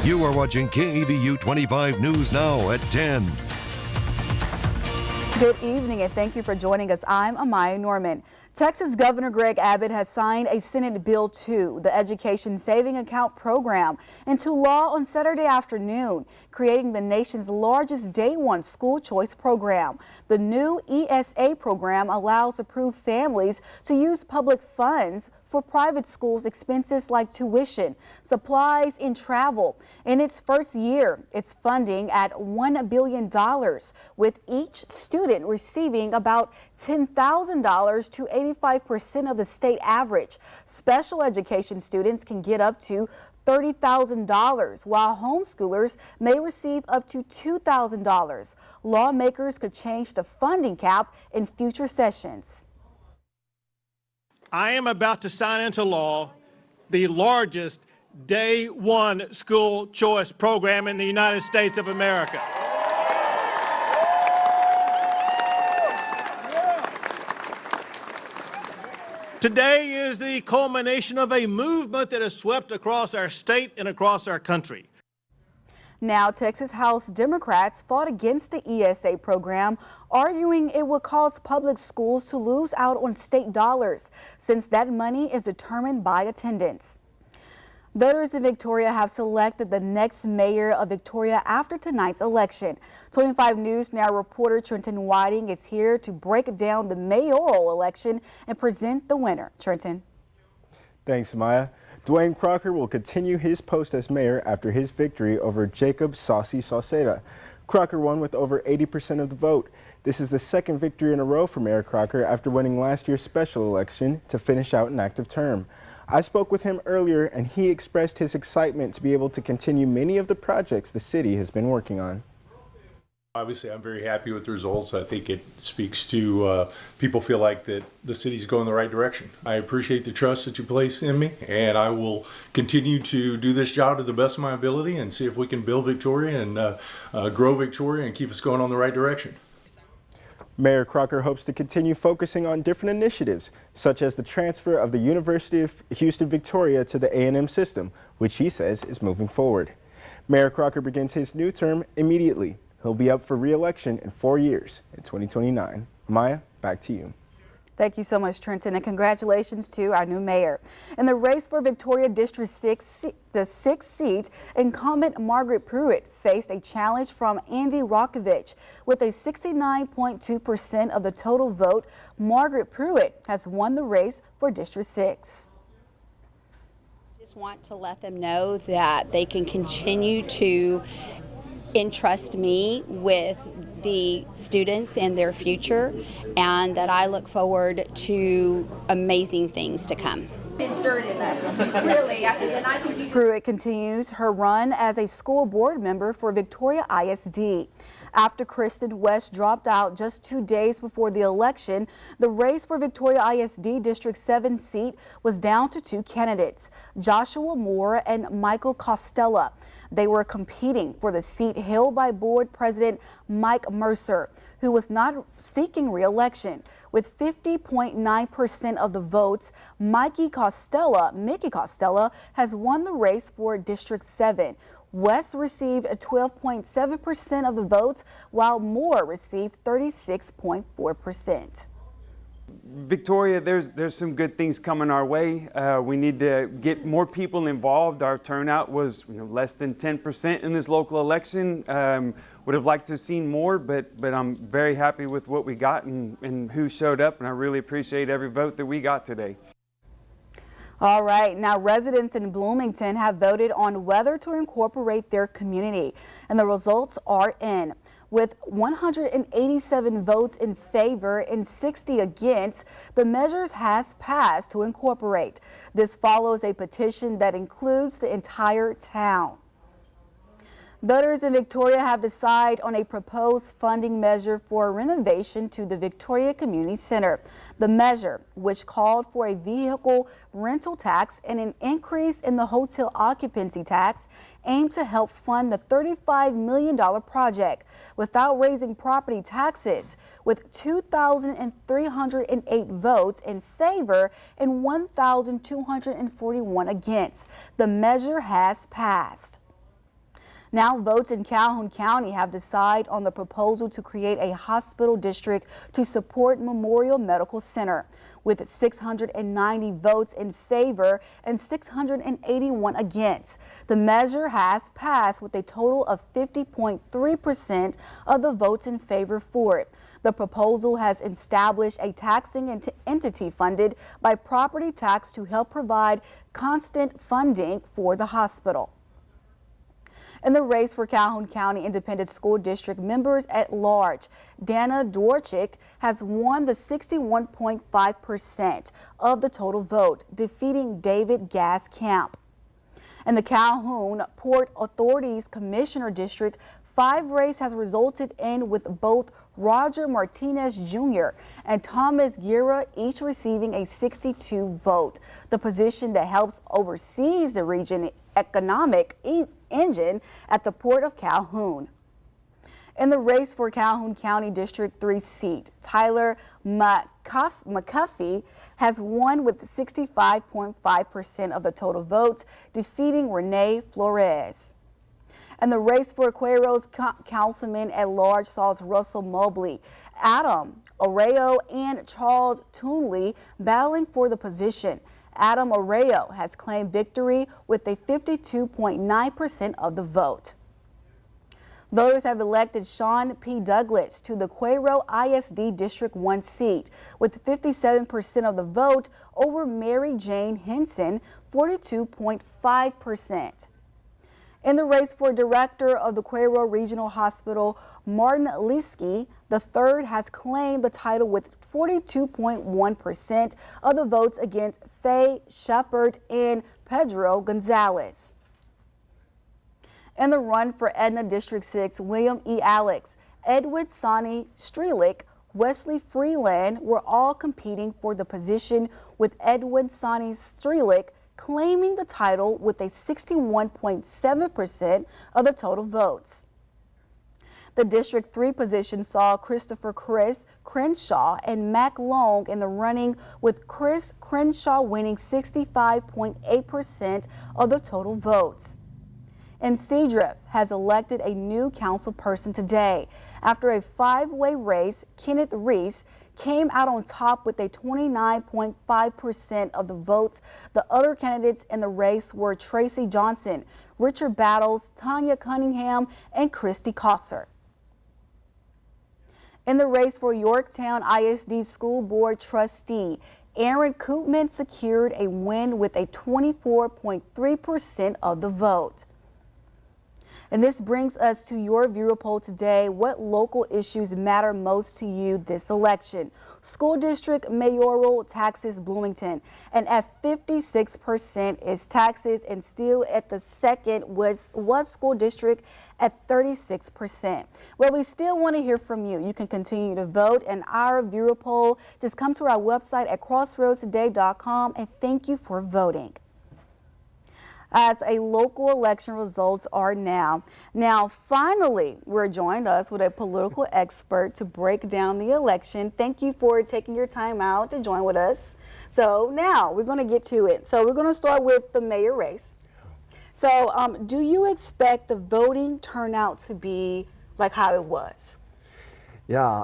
You are watching KEVU 25 News Now at 10. Good evening and thank you for joining us. I'm Amaya Norman. Texas Governor Greg Abbott has signed a Senate Bill 2, the Education Saving Account Program, into law on Saturday afternoon, creating the nation's largest day one school choice program. The new ESA program allows approved families to use public funds for private schools' expenses like tuition, supplies, and travel. In its first year, it's funding at $1 billion, with each student receiving about $10,000 to 85% of the state average. Special education students can get up to $30,000, while homeschoolers may receive up to $2,000. Lawmakers could change the funding cap in future sessions. I am about to sign into law the largest day one school choice program in the United States of America. Today is the culmination of a movement that has swept across our state and across our country. Now, Texas House Democrats fought against the ESA program, arguing it would cause public schools to lose out on state dollars, since that money is determined by attendance. Voters in Victoria have selected the next mayor of Victoria after tonight's election. 25 News Now reporter Trenton Whiting is here to break down the mayoral election and present the winner. Trenton. Thanks, Maya. Dwayne Crocker will continue his post as mayor after his victory over Jacob Saucy Sauceda. Crocker won with over 80% of the vote. This is the second victory in a row for Mayor Crocker after winning last year's special election to finish out an active term. I spoke with him earlier and he expressed his excitement to be able to continue many of the projects the city has been working on. Obviously, I'm very happy with the results. I think it speaks to people feel like that the city's going the right direction. I appreciate the trust that you place in me, and I will continue to do this job to the best of my ability and see if we can build Victoria and grow Victoria and keep us going on the right direction. Mayor Crocker hopes to continue focusing on different initiatives, such as the transfer of the University of Houston Victoria to the A&M system, which he says is moving forward. Mayor Crocker begins his new term immediately. He'll be up for re-election in 4 years in 2029. Maya, back to you. Thank you so much, Trenton, and congratulations to our new mayor. In the race for Victoria District 6, the 6th seat, incumbent Margaret Pruitt faced a challenge from Andy Rokovich. With a 69.2% of the total vote, Margaret Pruitt has won the race for District 6. I just want to let them know that they can continue to entrust me with the students and their future, and that I look forward to amazing things to come. Pruitt continues her run as a school board member for Victoria ISD. After Kristen West dropped out just 2 days before the election, the race for Victoria ISD District 7 seat was down to 2 candidates, Joshua Moore and Michael Costello. They were competing for the seat held by board president Mike Mercer, who was not seeking re-election. With 50.9% of the votes, Mickey Costello has won the race for District 7. West received 12.7% of the votes, while Moore received 36.4%. Victoria, there's some good things coming our way. We need to get more people involved. Our turnout was less than 10% in this local election. Would have liked to have seen more, but I'm very happy with what we got and who showed up, and I really appreciate every vote that we got today. All right, now residents in Bloomington have voted on whether to incorporate their community, and the results are in. With 187 votes in favor and 60 against, the measure has passed to incorporate. This follows a petition that includes the entire town. Voters in Victoria have decided on a proposed funding measure for renovation to the Victoria Community Center. The measure, which called for a vehicle rental tax and an increase in the hotel occupancy tax, aimed to help fund the $35 million project without raising property taxes. With 2,308 votes in favor and 1,241 against, the measure has passed. Now votes in Calhoun County have decided on the proposal to create a hospital district to support Memorial Medical Center, with 690 votes in favor and 681 against. The measure has passed with a total of 50.3% of the votes in favor for it. The proposal has established a taxing entity funded by property tax to help provide constant funding for the hospital. In the race for Calhoun County Independent School District members at large, Dana Dorchick has won the 61.5% of the total vote, defeating David Gaskamp. In the Calhoun Port Authority's Commissioner District, 5 race has resulted in with both Roger Martinez Jr. and Thomas Guerra each receiving a 62 vote. The position that helps oversees the region economic engine at the Port of Calhoun. In the race for Calhoun County District 3 seat, Tyler McCuffey has won with 65.5% of the total votes, defeating Renee Flores. And the race for Cuero's councilman at large saw Russell Mobley, Adam Arreo, and Charles Toonley battling for the position. Adam Arreo has claimed victory with a 52.9% of the vote. Voters have elected Sean P. Douglas to the Cuero ISD District 1 seat with 57% of the vote over Mary Jane Henson, 42.5%. In the race for director of the Cuero Regional Hospital, Martin Liskey III has claimed the title with 42.1% of the votes against Faye Shepard and Pedro Gonzalez. In the run for Edna District 6, William E. Alex, Edward Sonny Strelick, Wesley Freeland were all competing for the position, with Edward Sonny Strelick claiming the title with a 61.7% of the total votes. The District 3 position saw Christopher Chris Crenshaw and Mac Long in the running, with Chris Crenshaw winning 65.8% of the total votes. And Seadrift has elected a new council person today. After a 5-way race, Kenneth Reese came out on top with a 29.5% of the votes. The other candidates in the race were Tracy Johnson, Richard Battles, Tanya Cunningham, and Christy Kosser. In the race for Yorktown ISD School Board Trustee, Aaron Koopman secured a win with a 24.3% of the vote. And this brings us to your viewer poll today. What local issues matter most to you this election? School district mayoral taxes, Bloomington, and at 56% is taxes, and still at the second was school district at 36%. Well, we still want to hear from you. You can continue to vote in our viewer poll. Just come to our website at crossroadstoday.com, and thank you for voting. As a local election results are now. Now, finally, we're joined us with a political expert to break down the election. Thank you for taking your time out to join with us. So now we're going to get to it. So we're going to start with the mayor race. So do you expect the voting turnout to be like how it was? Yeah,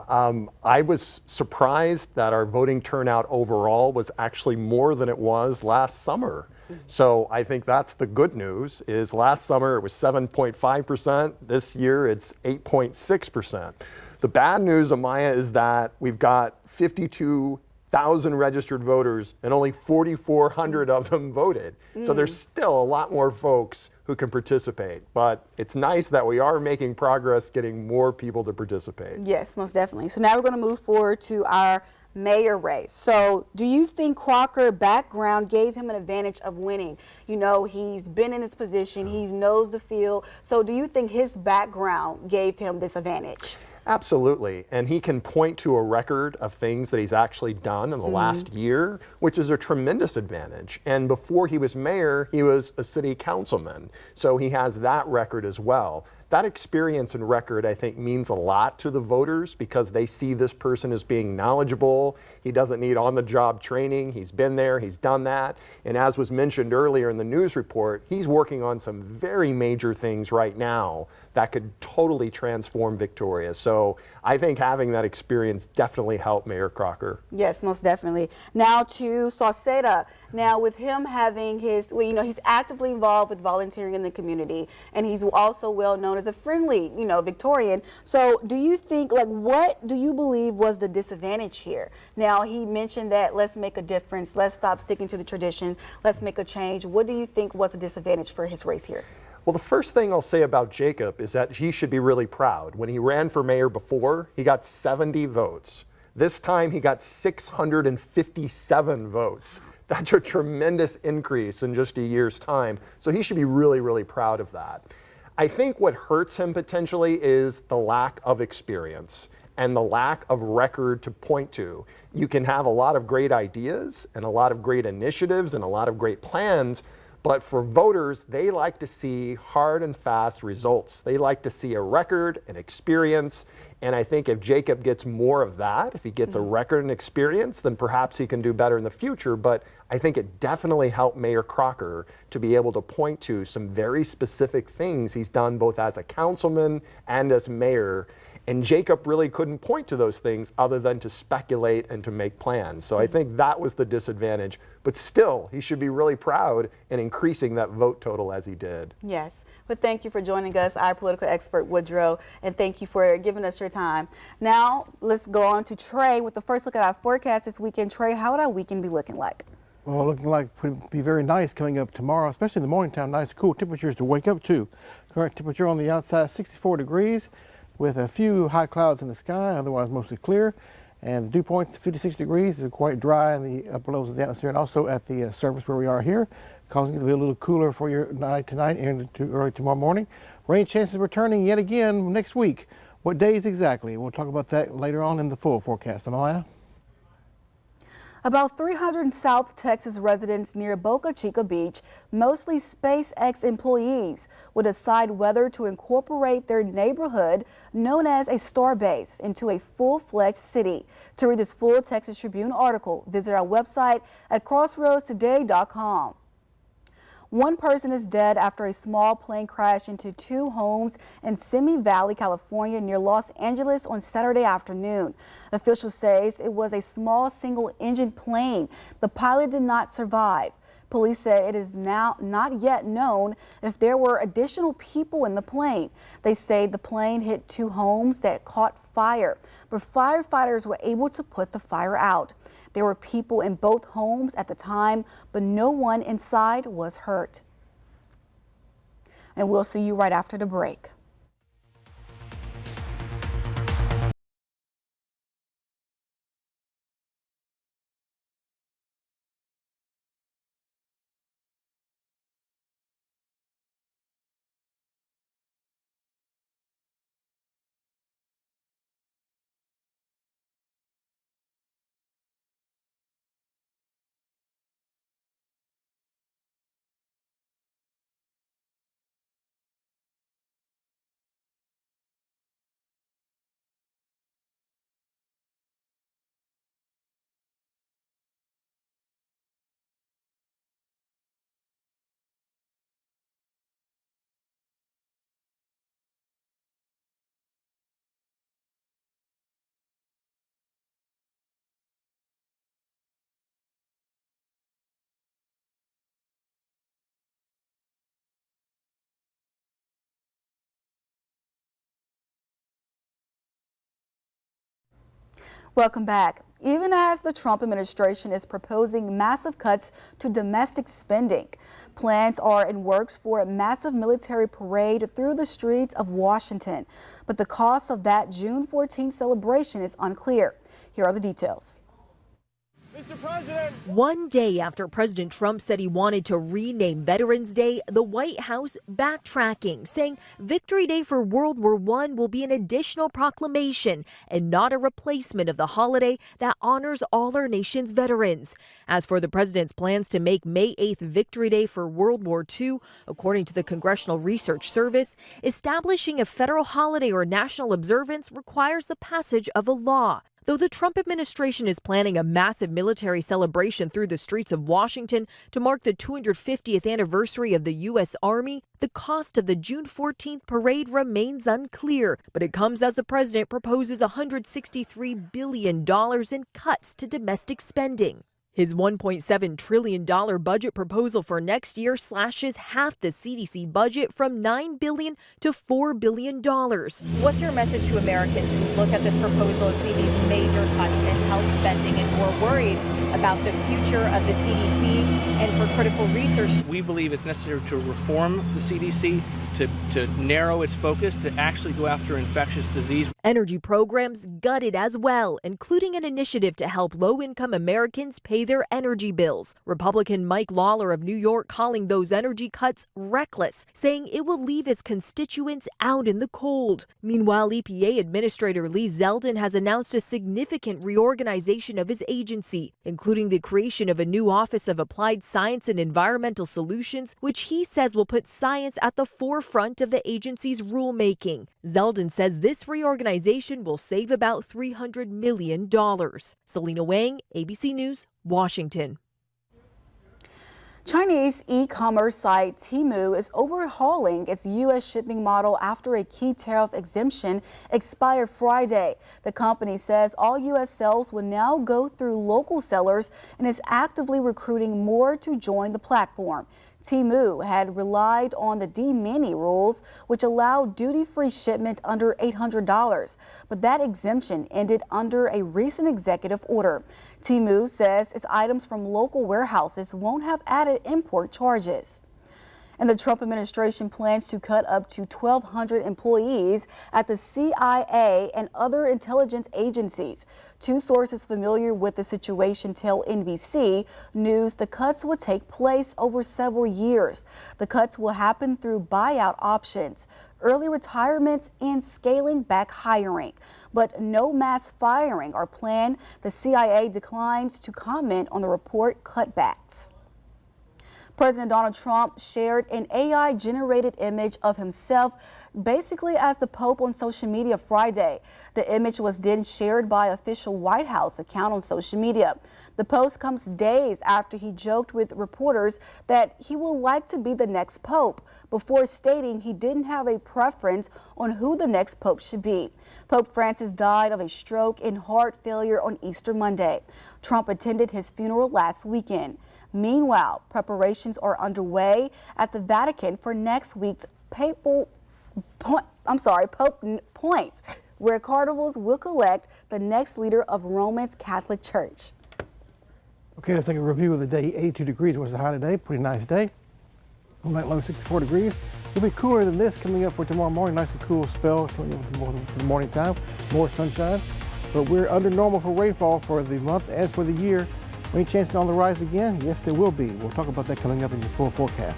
I was surprised that our voting turnout overall was actually more than it was last summer. So I think that's the good news, is last summer it was 7.5%. This year it's 8.6%. The bad news, Amaya, is that we've got 52,000 registered voters and only 4,400 of them voted. So there's still a lot more folks who can participate, but it's nice that we are making progress getting more people to participate. Yes, most definitely. So now we're going to move forward to our mayor race. So do you think Crocker background gave him an advantage of winning? You know, he's been in this position, he knows the field. So do you think his background gave him this advantage? Absolutely, and he can point to a record of things that he's actually done in the last year, which is a tremendous advantage. And before he was mayor, he was a city councilman, so he has that record as well. that experience and record, I think, means a lot to the voters because they see this person as being knowledgeable. He doesn't need on-the-job training. He's been there, he's done that. And as was mentioned earlier in the news report, he's working on some very major things right now that could totally transform Victoria. So I think having that experience definitely helped Mayor Crocker. Yes, most definitely. Now to Sauceda. Now with him having his, well, you know, he's actively involved with volunteering in the community, and he's also well known as a friendly, you know, Victorian. So do you think, like, what do you believe was the disadvantage here? Now he mentioned that let's make a difference, let's stop sticking to the tradition, let's make a change. What do you think was the disadvantage for his race here? Well, the first thing I'll say about Jacob is that he should be really proud. When he ran for mayor before, he got 70 votes. This time he got 657 votes. That's a tremendous increase in just a year's time. So he should be really, really proud of that. I think what hurts him potentially is the lack of experience and the lack of record to point to. You can have a lot of great ideas and a lot of great initiatives and a lot of great plans, but for voters, they like to see hard and fast results. They like to see a record, an experience, and I think if Jacob gets more of that, if he gets a record and experience, then perhaps he can do better in the future. But I think it definitely helped Mayor Crocker to be able to point to some very specific things he's done both as a councilman and as mayor. And Jacob really couldn't point to those things other than to speculate and to make plans. So I think that was the disadvantage. But still, he should be really proud in increasing that vote total as he did. Yes, but thank you for joining us, our political expert Woodrow, and thank you for giving us your time. Now, let's go on to Trey with the first look at our forecast this weekend. Trey, how would our weekend be looking like? Well, looking like it would be very nice coming up tomorrow, especially in the morning time. Nice, cool temperatures to wake up to. Current temperature on the outside, 64 degrees. With a few high clouds in the sky, otherwise mostly clear. And the dew point's 56 degrees. It's quite dry in the upper levels of the atmosphere and also at the surface where we are here, causing it to be a little cooler for your night tonight and to early tomorrow morning. Rain chances returning yet again next week. What days exactly? We'll talk about that later on in the full forecast. Amaya? About 300 South Texas residents near Boca Chica Beach, mostly SpaceX employees, will decide whether to incorporate their neighborhood, known as a Starbase, into a full-fledged city. To read this full Texas Tribune article, visit our website at crossroadstoday.com. One person is dead after a small plane crashed into two homes in Simi Valley, California, near Los Angeles on Saturday afternoon. Officials say it was a small single-engine plane. The pilot did not survive. Police say it is now not yet known if there were additional people in the plane. They say the plane hit two homes that caught fire, but firefighters were able to put the fire out. There were people in both homes at the time, but no one inside was hurt. And we'll see you right after the break. Welcome back. Even as the Trump administration is proposing massive cuts to domestic spending, plans are in works for a massive military parade through the streets of Washington. But the cost of that June 14th celebration is unclear. Here are the details. One day after President Trump said he wanted to rename Veterans Day, the White House backtracking, saying Victory Day for World War I will be an additional proclamation and not a replacement of the holiday that honors all our nation's veterans. As for the president's plans to make May 8th Victory Day for World War II, according to the Congressional Research Service, establishing a federal holiday or national observance requires the passage of a law. Though the Trump administration is planning a massive military celebration through the streets of Washington to mark the 250th anniversary of the U.S. Army, the cost of the June 14th parade remains unclear, but it comes as the president proposes $163 billion in cuts to domestic spending. His $1.7 trillion budget proposal for next year slashes half the CDC budget from $9 billion to $4 billion. What's your message to Americans who look at this proposal and see these major cuts in health spending and who are worried about the future of the CDC and for critical research? We believe it's necessary to reform the CDC, to narrow its focus, to actually go after infectious disease. Energy programs gutted as well, including an initiative to help low-income Americans pay their energy bills. Republican Mike Lawler of New York calling those energy cuts reckless, saying it will leave his constituents out in the cold. Meanwhile, EPA Administrator Lee Zeldin has announced a significant reorganization of his agency, including the creation of a new Office of Applied Science and Environmental Solutions, which he says will put science at the forefront of the agency's rulemaking. Zeldin says this reorganization will save about $300 million. Selena Wang, ABC News, Washington. Chinese e-commerce site Temu is overhauling its U.S. shipping model after a key tariff exemption expired Friday. The company says all U.S. sales will now go through local sellers and is actively recruiting more to join the platform. Temu had relied on the de-mini rules, which allowed duty-free shipments under $800, but that exemption ended under a recent executive order. Temu says its items from local warehouses won't have added import charges. And the Trump administration plans to cut up to 1,200 employees at the CIA and other intelligence agencies. Two sources familiar with the situation tell NBC News the cuts will take place over several years. The cuts will happen through buyout options, early retirements, and scaling back hiring. But no mass firing are planned. The CIA declines to comment on the report cutbacks. President Donald Trump shared an AI-generated image of himself basically as the Pope on social media Friday. The image was then shared by official White House account on social media. The post comes days after he joked with reporters that he will like to be the next Pope, before stating he didn't have a preference on who the next Pope should be. Pope Francis died of a stroke and heart failure on Easter Monday. Trump attended his funeral last weekend. Meanwhile, preparations are underway at the Vatican for next week's Pope Points, where cardinals will elect the next leader of Rome's Catholic Church. Okay, let's take a review of the day. 82 degrees was the high today. Pretty nice day. Night low 64 degrees. It'll be cooler than this coming up for tomorrow morning. Nice and cool spell coming up for the morning time. More sunshine. But we're under normal for rainfall for the month and for the year. Rain chances on the rise again? Yes, there will be. We'll talk about that coming up in your full forecast.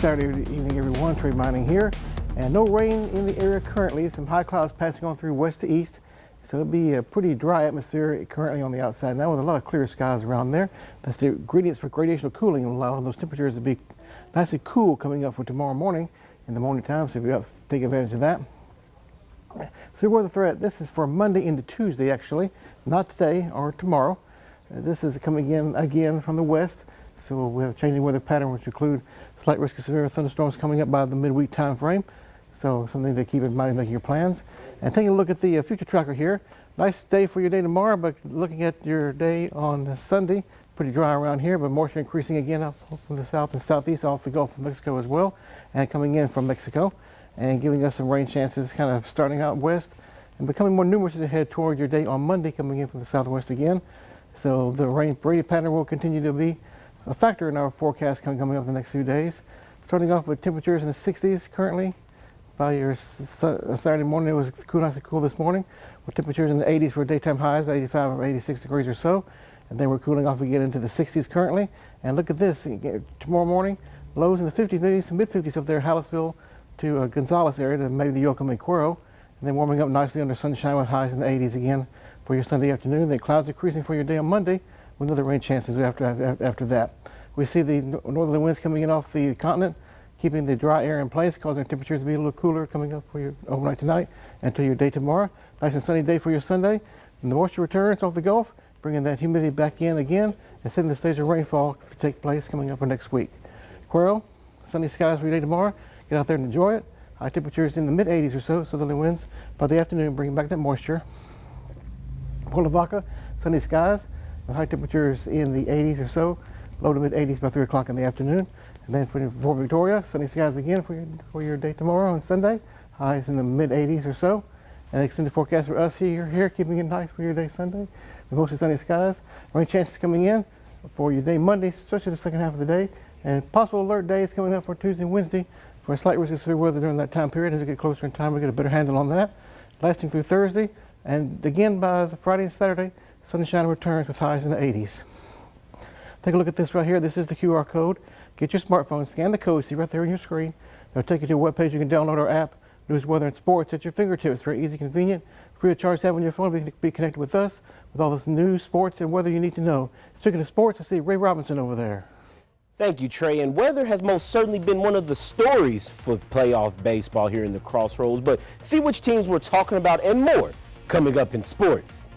Saturday evening, everyone. Trey Mining here. And no rain in the area currently. Some high clouds passing on through west to east. So it'll be a pretty dry atmosphere currently on the outside now with a lot of clear skies around there. That's the ingredients for gradational cooling, allowing those temperatures to be nice and cool coming up for tomorrow morning in the morning time. So we have to take advantage of that. So weather threat, this is for Monday into Tuesday actually, not today or tomorrow. This is coming in again from the west. So we have a changing weather pattern which include slight risk of severe thunderstorms coming up by the midweek time frame. So something to keep in mind making your plans. And taking a look at the future tracker here. Nice day for your day tomorrow, but looking at your day on Sunday, pretty dry around here, but moisture increasing again up from the south and southeast off the Gulf of Mexico as well, and coming in from Mexico, and giving us some rain chances kind of starting out west and becoming more numerous as you head toward your day on Monday, coming in from the southwest again. So the rain pattern will continue to be a factor in our forecast coming up the next few days. Starting off with temperatures in the 60s currently. By your Saturday morning, it was cool, nice and cool this morning, with temperatures in the 80s for daytime highs, about 85 or 86 degrees or so. And then we're cooling off again into the 60s currently. And look at this, tomorrow morning, lows in the 50s, maybe some mid-50s up there, Hallettsville to Gonzales area, to maybe the Yoakum and Cuero. And then warming up nicely under sunshine with highs in the 80s again for your Sunday afternoon. Then clouds increasing for your day on Monday with another rain chances after that. We see the northerly winds coming in off the continent, keeping the dry air in place, causing temperatures to be a little cooler coming up for your overnight tonight and to your day tomorrow. Nice and sunny day for your Sunday. And the moisture returns off the Gulf, bringing that humidity back in again and setting the stage of rainfall to take place coming up for next week. Cuero, sunny skies for your day tomorrow. Get out there and enjoy it. High temperatures in the mid-80s or so, southerly winds by the afternoon, bringing back that moisture. Puerto Vaca, sunny skies, with high temperatures in the 80s or so, low to mid-80s by 3 o'clock in the afternoon. And then for Victoria, sunny skies again for your day tomorrow and Sunday, highs in the mid-80s or so. And extended forecast for us here, keeping it nice for your day Sunday, with mostly sunny skies. Rain chances coming in for your day Monday, especially the second half of the day. And possible alert days coming up for Tuesday and Wednesday for a slight risk of severe weather during that time period. As we get closer in time, we get a better handle on that. Lasting through Thursday, and again by the Friday and Saturday, sunshine returns with highs in the 80s. Take a look at this right here. This is the QR code. Get your smartphone, scan the code, see right there on your screen. It'll take you to a webpage. You can download our app, News, Weather, and Sports at your fingertips. Very easy, convenient, free of charge to have on your phone. Be connected with us with all this news, sports, and weather you need to know. Speaking of sports, I see Ray Robinson over there. Thank you, Trey. And weather has most certainly been one of the stories for playoff baseball here in the Crossroads. But see which teams we're talking about and more coming up in sports.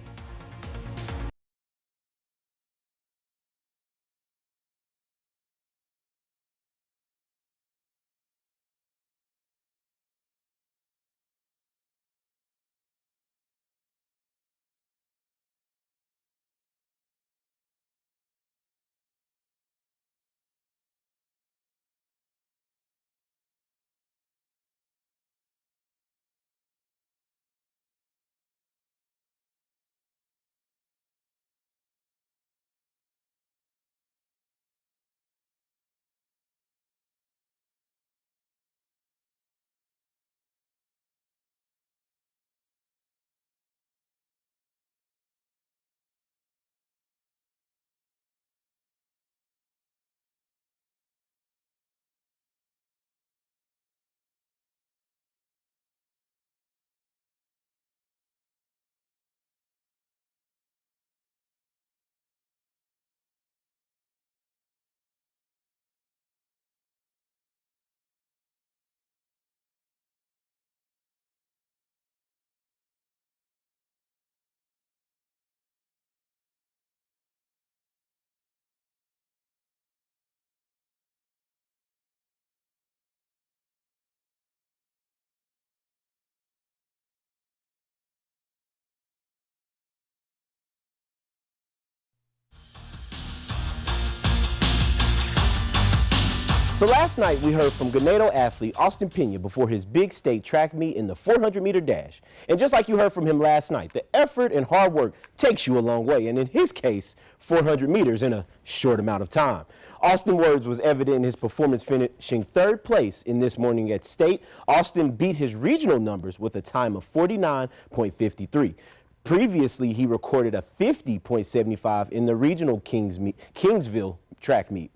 So last night we heard from Ganado athlete Austin Pena before his big state track meet in the 400-meter dash. And just like you heard from him last night, the effort and hard work takes you a long way. And in his case, 400 meters in a short amount of time. Austin's words was evident in his performance, finishing third place in this morning at state. Austin beat his regional numbers with a time of 49.53. Previously, he recorded a 50.75 in the regional Kingsville track meet.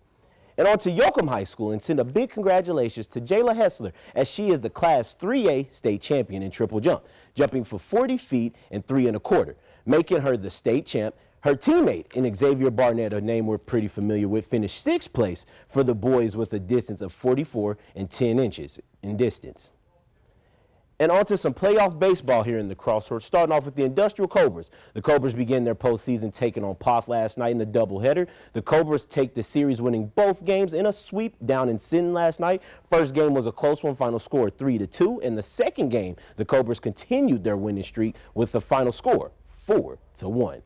And on to Yoakum High School and send a big congratulations to Jayla Hessler as she is the Class 3A state champion in triple jump, jumping for 40 feet and 3 1/4, making her the state champ. Her teammate in Xavier Barnett, a name we're pretty familiar with, finished 6th place for the boys with a distance of 44 and 10 inches in distance. And on to some playoff baseball here in the Crossroads, starting off with the Industrial Cobras. The Cobras begin their postseason taking on Poth last night in a doubleheader. The Cobras take the series, winning both games in a sweep down in Sinton last night. First game was a close one, final score 3-2. In the second game, the Cobras continued their winning streak with the final score 4-1.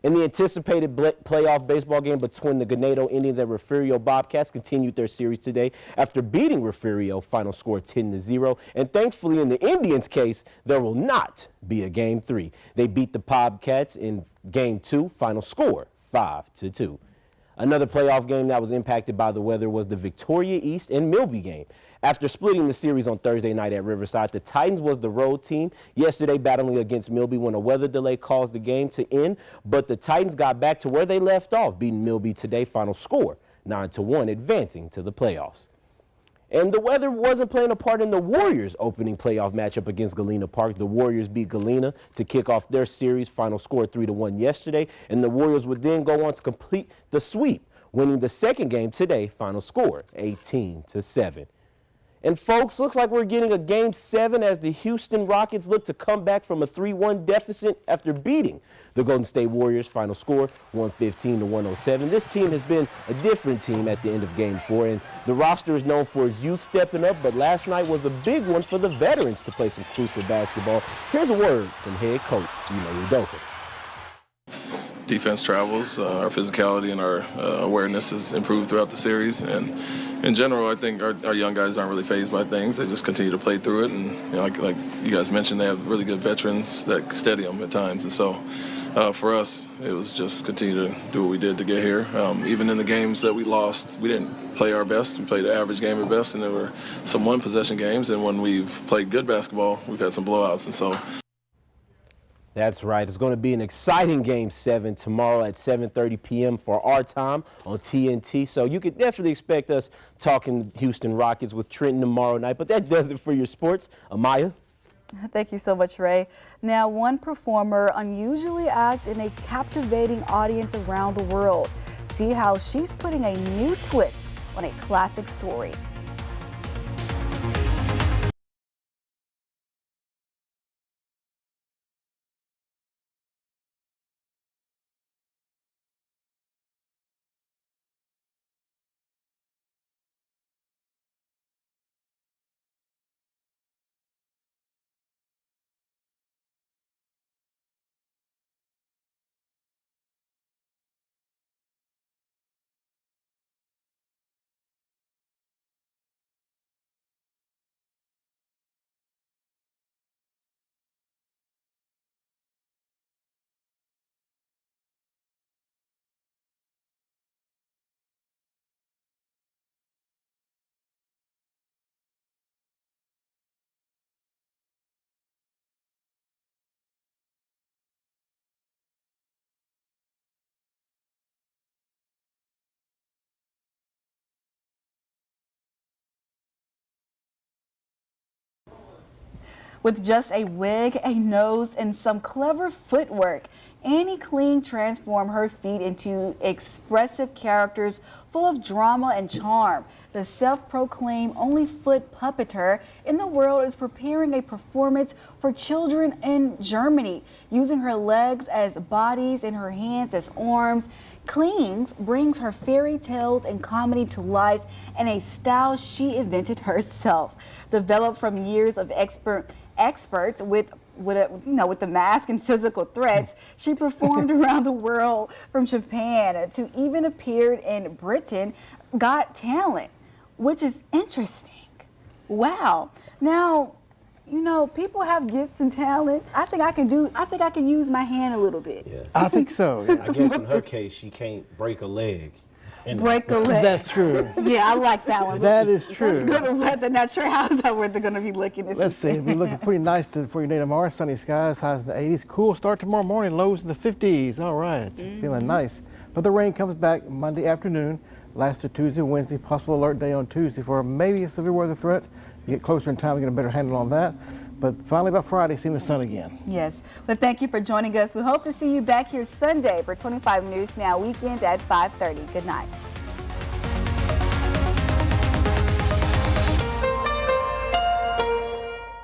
In the anticipated playoff baseball game between the Ganado Indians and Refugio Bobcats continued their series today after beating Refugio, final score 10-0. And thankfully, in the Indians' case, there will not be a Game 3. They beat the Bobcats in Game 2, final score 5-2. Another playoff game that was impacted by the weather was the Victoria East and Milby game. After splitting the series on Thursday night at Riverside, the Titans was the road team yesterday battling against Milby when a weather delay caused the game to end, but the Titans got back to where they left off, beating Milby today, final score 9-1, advancing to the playoffs. And the weather wasn't playing a part in the Warriors' opening playoff matchup against Galena Park. The Warriors beat Galena to kick off their series, final score 3-1 yesterday, and the Warriors would then go on to complete the sweep, winning the second game today, final score 18-7. And folks, looks like we're getting a Game 7 as the Houston Rockets look to come back from a 3-1 deficit after beating the Golden State Warriors, final score 115-107. This team has been a different team at the end of Game 4, and the roster is known for its youth stepping up, but last night was a big one for the veterans to play some crucial basketball. Here's a word from head coach Ime Udoka. Defense travels, our physicality and our awareness has improved throughout the series, and in general, I think our young guys aren't really fazed by things. They just continue to play through it, and you know, like you guys mentioned, they have really good veterans that steady them at times, and so for us, it was just continue to do what we did to get here. Even in the games that we lost, we didn't play our best. We played the average game at best, and there were some one-possession games, and when we've played good basketball, we've had some blowouts, and so. That's right. It's going to be an exciting Game 7 tomorrow at 7:30 p.m. for our time on TNT. So you could definitely expect us talking Houston Rockets with Trenton tomorrow night. But that does it for your sports. Amaya? Thank you so much, Ray. Now, one performer unusually acts in a captivating audience around the world. See how she's putting a new twist on a classic story. With just a wig, a nose, and some clever footwork, Annie Kling transformed her feet into expressive characters full of drama and charm. The self-proclaimed only foot puppeteer in the world is preparing a performance for children in Germany, using her legs as bodies and her hands as arms. Klings brings her fairy tales and comedy to life in a style she invented herself. Developed from years of experts with the mask and physical threats, she performed around the world, from Japan to even appeared in Britain Got Talent, which is interesting. Wow. Now, you know, people have gifts and talents. I think I can use my hand a little bit. Yeah. I think so. Yeah. I guess in her case, she can't break a leg. Break a leg. That's true. Yeah, I like that one. That is true. That's good weather. Not sure how's that weather going to be looking this Let's see. We're looking pretty nice for your day tomorrow. Sunny skies, highs in the 80s. Cool start tomorrow morning, lows in the 50s. All right. Feeling nice. But the rain comes back Monday afternoon. Last to Tuesday, Wednesday, possible alert day on Tuesday for maybe a severe weather threat. You get closer in time, we get a better handle on that. But finally, about Friday, seeing the sun again. Yes. Well, thank you for joining us. We hope to see you back here Sunday for 25 News Now weekends at 5:30. Good night.